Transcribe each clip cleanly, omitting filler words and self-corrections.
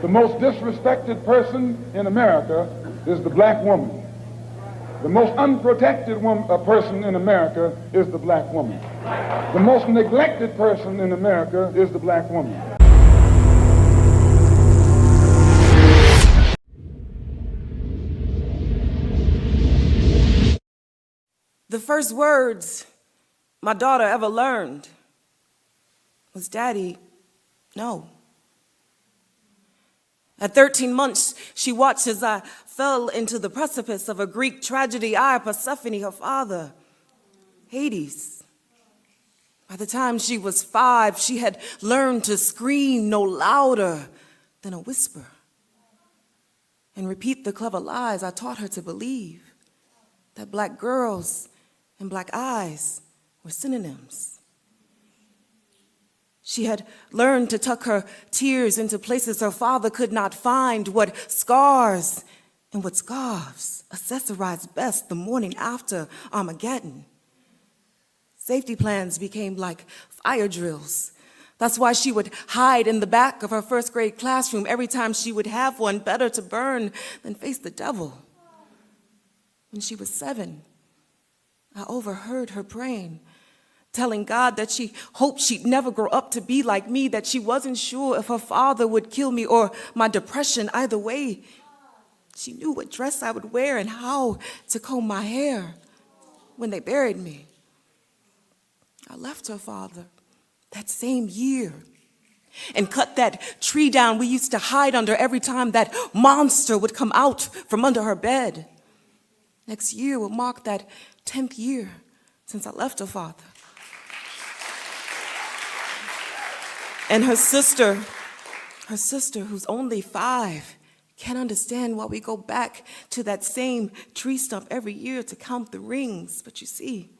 The most disrespected person in America is the black woman. The most unprotected person in America is the black woman. The most neglected person in America is the black woman. The first words my daughter ever learned was, "Daddy, no." At 13 months, she watched as I fell into the precipice of a Greek tragedy. I, Persephone, her father, Hades. By the time she was 5, she had learned to scream no louder than a whisper and repeat the clever lies I taught her to believe, that black girls and black eyes were synonyms. She had learned to tuck her tears into places her father could not find, what scars and what scarves accessorized best the morning after Armageddon. Safety plans became like fire drills. That's why she would hide in the back of her first grade classroom every time she would have one. Better to burn than face the devil. When she was 7, I overheard her praying, telling God that she hoped she'd never grow up to be like me, that she wasn't sure if her father would kill me or my depression. Either way, she knew what dress I would wear and how to comb my hair when they buried me. I left her father that same year and cut that tree down we used to hide under every time that monster would come out from under her bed. Next year will mark that 10th year since I left her father. And her sister, who's only 5, can't understand why we go back to that same tree stump every year to count the rings. But you see,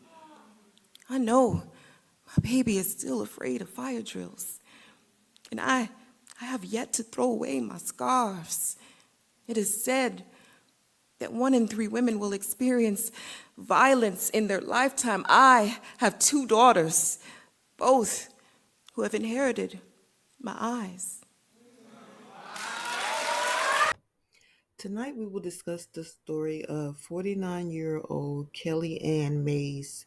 I know my baby is still afraid of fire drills. And I have yet to throw away my scarves. It is said that 1 in 3 women will experience violence in their lifetime. I have 2 daughters, both who have inherited my eyes. Tonight we will discuss the story of 49-year-old Kelly Ann Mays.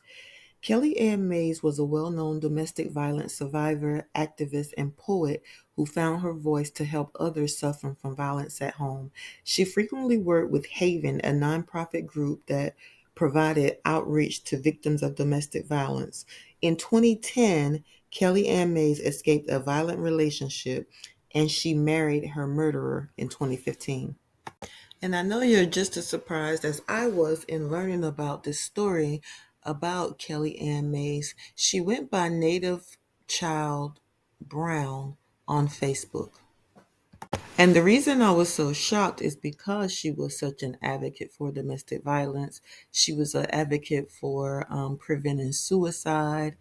Kelly Ann Mays was a well-known domestic violence survivor, activist, and poet who found her voice to help others suffering from violence at home. She frequently worked with Haven, a nonprofit group that provided outreach to victims of domestic violence. In 2010, Kelly Ann Mays escaped a violent relationship and she married her murderer in 2015. And I know you're just as surprised as I was in learning about this story about Kelly Ann Mays. She went by Native Child Brown on Facebook. And the reason I was so shocked is because she was such an advocate for domestic violence. She was an advocate for preventing suicide.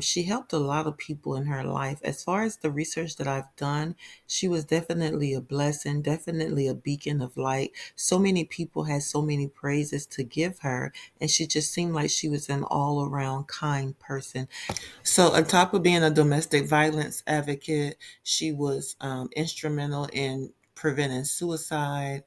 She helped a lot of people in her life. As far as the research that I've done, she was definitely a blessing, definitely a beacon of light. So many people had so many praises to give her, and she just seemed like she was an all-around kind person. So, on top of being a domestic violence advocate, she was instrumental in preventing suicide.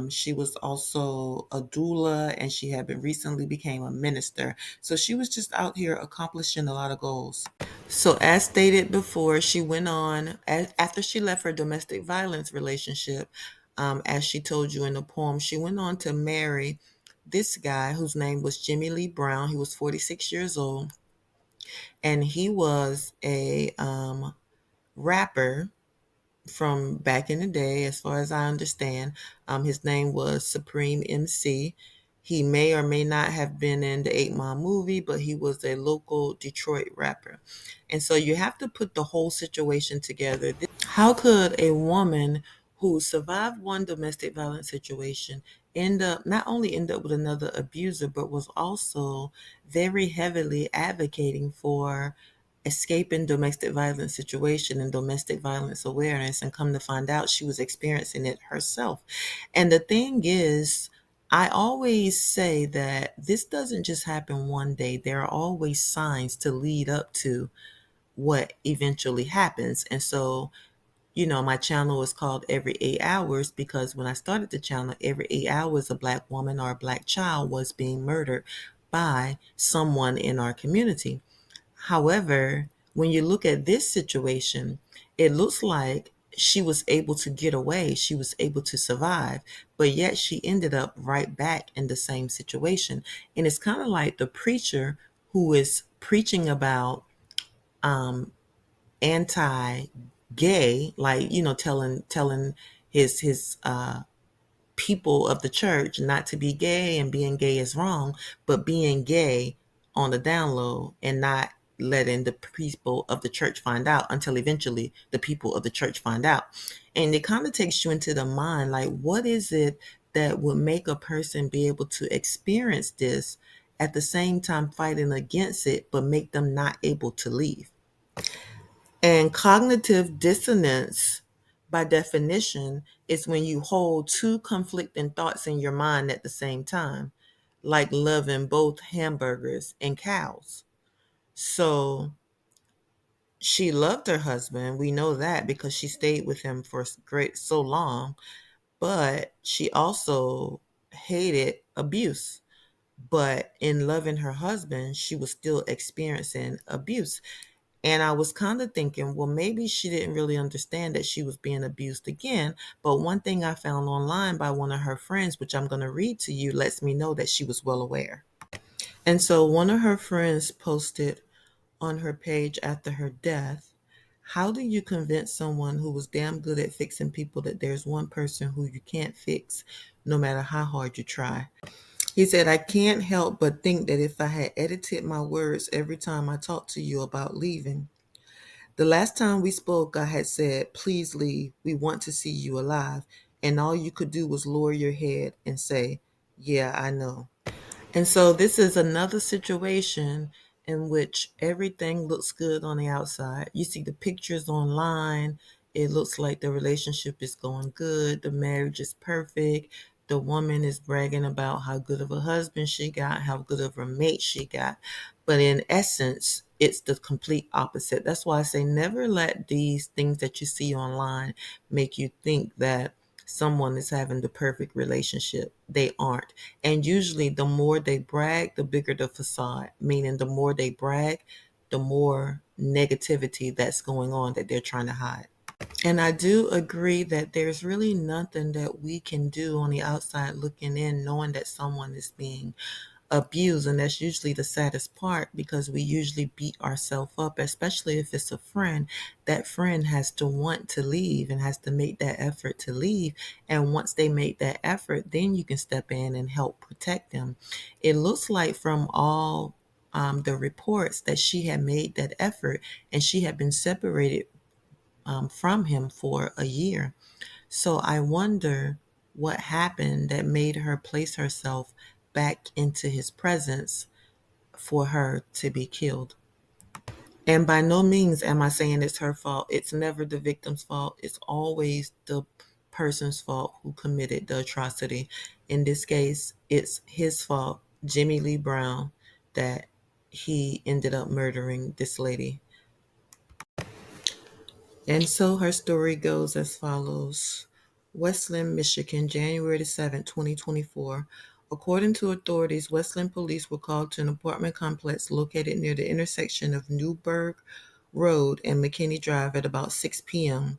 She was also a doula, and she had been recently became a minister. So she was just out here accomplishing a lot of goals. So, as stated before, she went on after she left her domestic violence relationship. As she told you in the poem, she went on to marry this guy whose name was Jimmy Lee Brown. He was 46 years old, and he was a rapper from back in the day, as far as I understand. His name was Supreme MC. He may or may not have been in the 8 Mile movie, but he was a local Detroit rapper. And so you have to put the whole situation together. How could a woman who survived one domestic violence situation not only end up with another abuser, but was also very heavily advocating for escaping domestic violence situation and domestic violence awareness, and come to find out she was experiencing it herself? And the thing is, I always say that this doesn't just happen one day. There are always signs to lead up to what eventually happens. And so my channel is called Every 8 Hours because when I started the channel, every 8 hours, a Black woman or a Black child was being murdered by someone in our community. However, when you look at this situation, it looks like she was able to get away, she was able to survive, but yet she ended up right back in the same situation. And it's kind of like the preacher who is preaching about um, anti-gay, like telling his people of the church not to be gay, and being gay is wrong, but being gay on the down low and not letting the people of the church find out until eventually the people of the church find out. And it kind of takes you into the mind, like, what is it that would make a person be able to experience this at the same time fighting against it, but make them not able to leave? And cognitive dissonance, by definition, is when you hold two conflicting thoughts in your mind at the same time, like loving both hamburgers and cows. So she loved her husband. We know that because she stayed with him for so long, but she also hated abuse. But in loving her husband, she was still experiencing abuse. And I was kind of thinking, well, maybe she didn't really understand that she was being abused again. But one thing I found online by one of her friends, which I'm going to read to you, lets me know that she was well aware. And so one of her friends posted on her page after her death, how do you convince someone who was damn good at fixing people that there's one person who you can't fix no matter how hard you try? He said, I can't help but think that if I had edited my words every time I talked to you about leaving, the last time we spoke, I had said, please leave. We want to see you alive. And all you could do was lower your head and say, yeah, I know. And so this is another situation in which everything looks good on the outside. You see the pictures online. It looks like the relationship is going good. The marriage is perfect. The woman is bragging about how good of a husband she got, how good of a mate she got. But in essence, it's the complete opposite. That's why I say never let these things that you see online make you think that someone is having the perfect relationship. They aren't. And usually, the more they brag, the bigger the facade, meaning the more they brag, the more negativity that's going on that they're trying to hide. And I do agree that there's really nothing that we can do on the outside looking in, knowing that someone is being abused. And that's usually the saddest part because we usually beat ourselves up, especially if it's a friend. That friend has to want to leave and has to make that effort to leave. And once they make that effort, then you can step in and help protect them. It looks like from all the reports that she had made that effort and she had been separated from him for a year. So I wonder what happened that made her place herself back into his presence for her to be killed. And by no means am I saying it's her fault. It's never the victim's fault. It's always the person's fault who committed the atrocity. In this case, it's his fault, Jimmy Lee Brown, that he ended up murdering this lady. And so her story goes as follows. Westland, Michigan, January the 7th, 2024. According to authorities, Westland police were called to an apartment complex located near the intersection of Newburgh Road and McKinney Drive at about 6 p.m.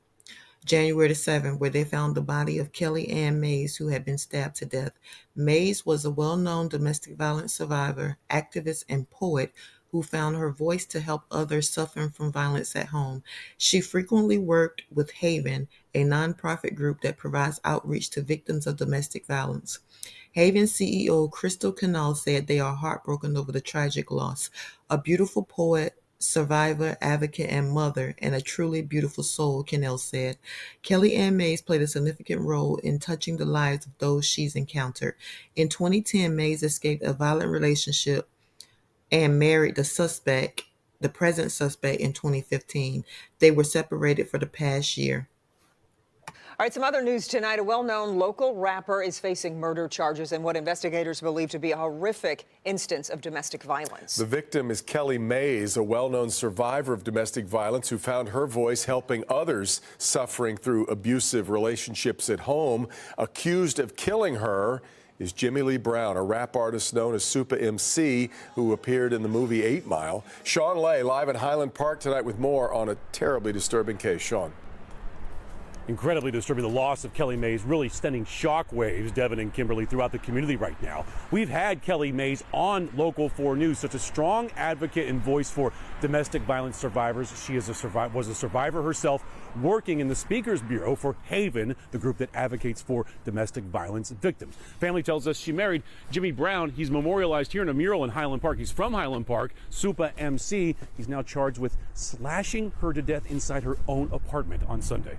January the 7th, where they found the body of Kelly Ann Mays, who had been stabbed to death. Mays was a well-known domestic violence survivor, activist, and poet who found her voice to help others suffering from violence at home. She frequently worked with Haven, a nonprofit group that provides outreach to victims of domestic violence. Haven CEO Crystal Canal said they are heartbroken over the tragic loss. A beautiful poet, survivor, advocate, and mother, and a truly beautiful soul, Cannell said. Kelly Ann Mays played a significant role in touching the lives of those she's encountered. In 2010, Mays escaped a violent relationship and married the present suspect in 2015. They were separated for the past year. All right, some other news tonight. A well-known local rapper is facing murder charges in what investigators believe to be a horrific instance of domestic violence. The victim is Kelly Mays, a well-known survivor of domestic violence who found her voice helping others suffering through abusive relationships at home. Accused of killing her is Jimmy Lee Brown, a rap artist known as Super MC, who appeared in the movie 8 Mile. Sean Lay live at Highland Park tonight with more on a terribly disturbing case. Sean. Incredibly disturbing. The loss of Kelly Mays really sending shockwaves, Devin and Kimberly, throughout the community right now. We've had Kelly Mays on Local 4 News, such a strong advocate and voice for domestic violence survivors. She is was a survivor herself, working in the Speakers Bureau for Haven, the group that advocates for domestic violence victims. Family tells us she married Jimmy Brown. He's memorialized here in a mural in Highland Park. He's from Highland Park, Super MC. He's now charged with slashing her to death inside her own apartment on Sunday.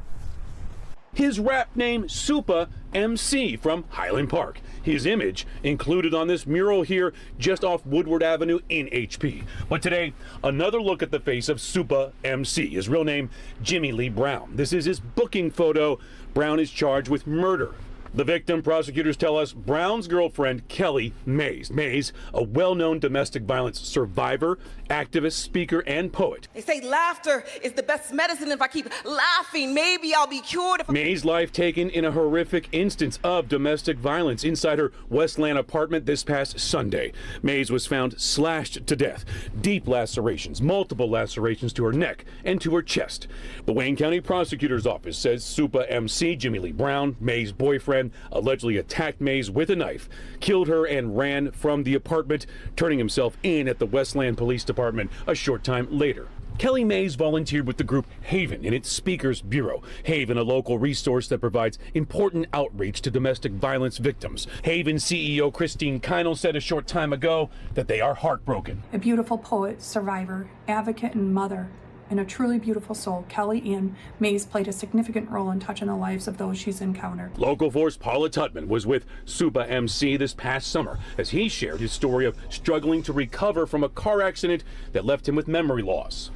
His rap name, Super MC, from Highland Park. His image included on this mural here just off Woodward Avenue in HP. But today, another look at the face of Super MC. His real name, Jimmy Lee Brown. This is his booking photo. Brown is charged with murder. The victim, prosecutors tell us, Brown's girlfriend, Kelly Mays. Mays, a well-known domestic violence survivor, activist, speaker, and poet. They say laughter is the best medicine. If I keep laughing, maybe I'll be cured. Mays' life taken in a horrific instance of domestic violence inside her Westland apartment this past Sunday. Mays was found slashed to death. Deep lacerations, multiple lacerations to her neck and to her chest. The Wayne County Prosecutor's Office says Super MC, Jimmy Lee Brown, Mays' boyfriend, allegedly attacked Mays with a knife, killed her, and ran from the apartment, turning himself in at the Westland Police Department a short time later. Kelly Mays volunteered with the group Haven in its Speakers Bureau. Haven, a local resource that provides important outreach to domestic violence victims. Haven CEO Christine Keinel said a short time ago that they are heartbroken. A beautiful poet, survivor, advocate, and mother, and a truly beautiful soul, Kelly Ann Mays played a significant role in touching the lives of those she's encountered. Local 4's Paula Tutman was with Super MC this past summer as he shared his story of struggling to recover from a car accident that left him with memory loss.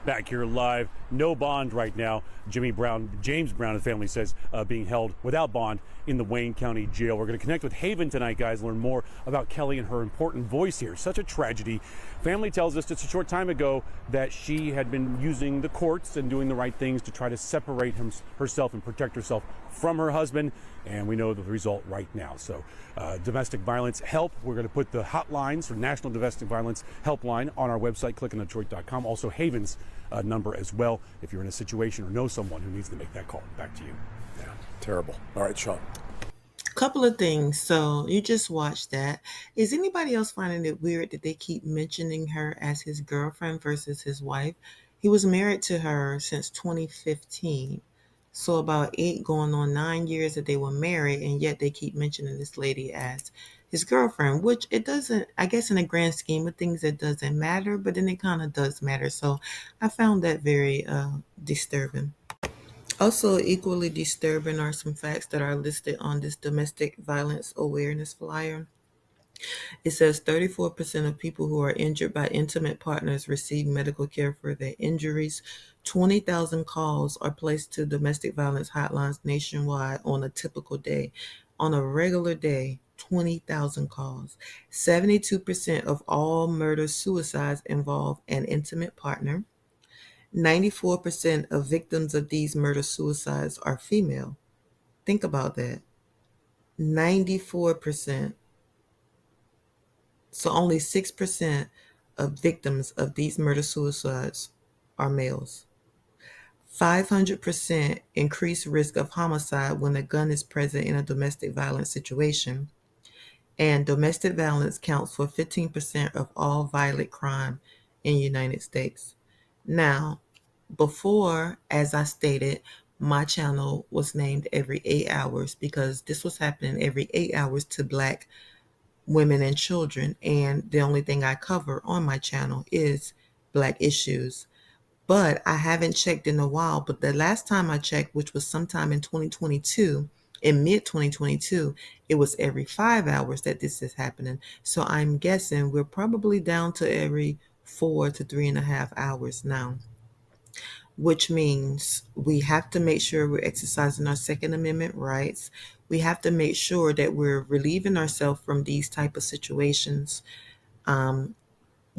Back here live, no bond right now. James Brown, his family says, being held without bond in the Wayne County Jail. We're going to connect with Haven tonight, guys, learn more about Kelly and her important voice here. Such a tragedy. Family tells us just a short time ago that she had been using the courts and doing the right things to try to separate herself and protect herself from her husband, and we know the result right now. So domestic violence help, we're going to put the hotlines for National Domestic Violence Helpline on our website, clickondetroit.com. Also Haven's number as well if you're in a situation or know someone who needs to make that call. Back to you. Yeah, terrible. All right, Sean. Couple of things. So you just watched that. Is anybody else finding it weird that they keep mentioning her as his girlfriend versus his wife? He was married to her since 2015. So about 8 going on 9 years that they were married, and yet they keep mentioning this lady as his girlfriend, which it doesn't, I guess in the grand scheme of things, it doesn't matter, but then it kind of does matter. So I found that very disturbing. Also equally disturbing are some facts that are listed on this domestic violence awareness flyer. It says 34% of people who are injured by intimate partners receive medical care for their injuries. 20,000 calls are placed to domestic violence hotlines nationwide on a typical day. On a regular day, 20,000 calls. 72% of all murder-suicides involve an intimate partner. 94% of victims of these murder-suicides are female. Think about that. 94%. So only 6% of victims of these murder-suicides are males. 500% increased risk of homicide when a gun is present in a domestic violence situation. And domestic violence counts for 15% of all violent crime in the United States. Now, before, as I stated, my channel was named every 8 hours because this was happening every 8 hours to Black women and children. And the only thing I cover on my channel is Black issues. But I haven't checked in a while. But the last time I checked, which was sometime in 2022, in mid-2022, it was every 5 hours that this is happening. So I'm guessing we're probably down to every 4 to 3.5 hours now. which means we have to make sure we're exercising our Second Amendment rights. We have to make sure that we're relieving ourselves from these type of situations,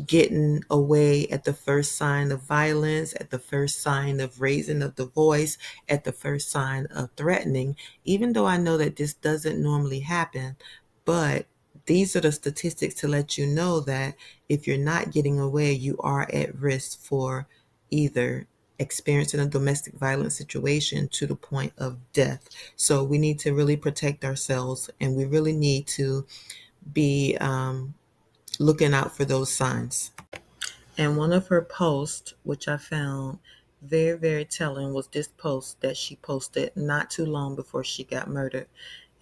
getting away at the first sign of violence, at the first sign of raising of the voice, at the first sign of threatening, even though I know that this doesn't normally happen. But these are the statistics to let you know that if you're not getting away, you are at risk for either experiencing a domestic violence situation to the point of death. So we need to really protect ourselves, and we really need to be looking out for those signs. And one of her posts, which I found very, very telling, was this post that she posted not too long before she got murdered.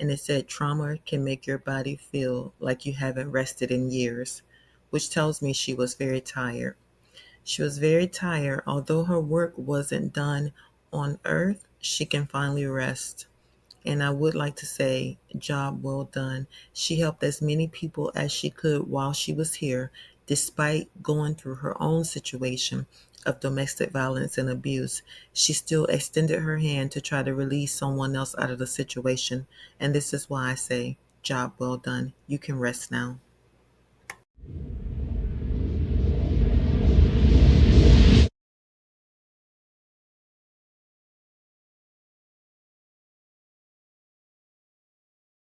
And it said, "Trauma can make your body feel like you haven't rested in years," which tells me she was very tired. She was very tired. Although her work wasn't done on earth, she can finally rest. And I would like to say, job well done. She helped as many people as she could while she was here, despite going through her own situation of domestic violence and abuse. She still extended her hand to try to release someone else out of the situation. And this is why I say, job well done. You can rest now.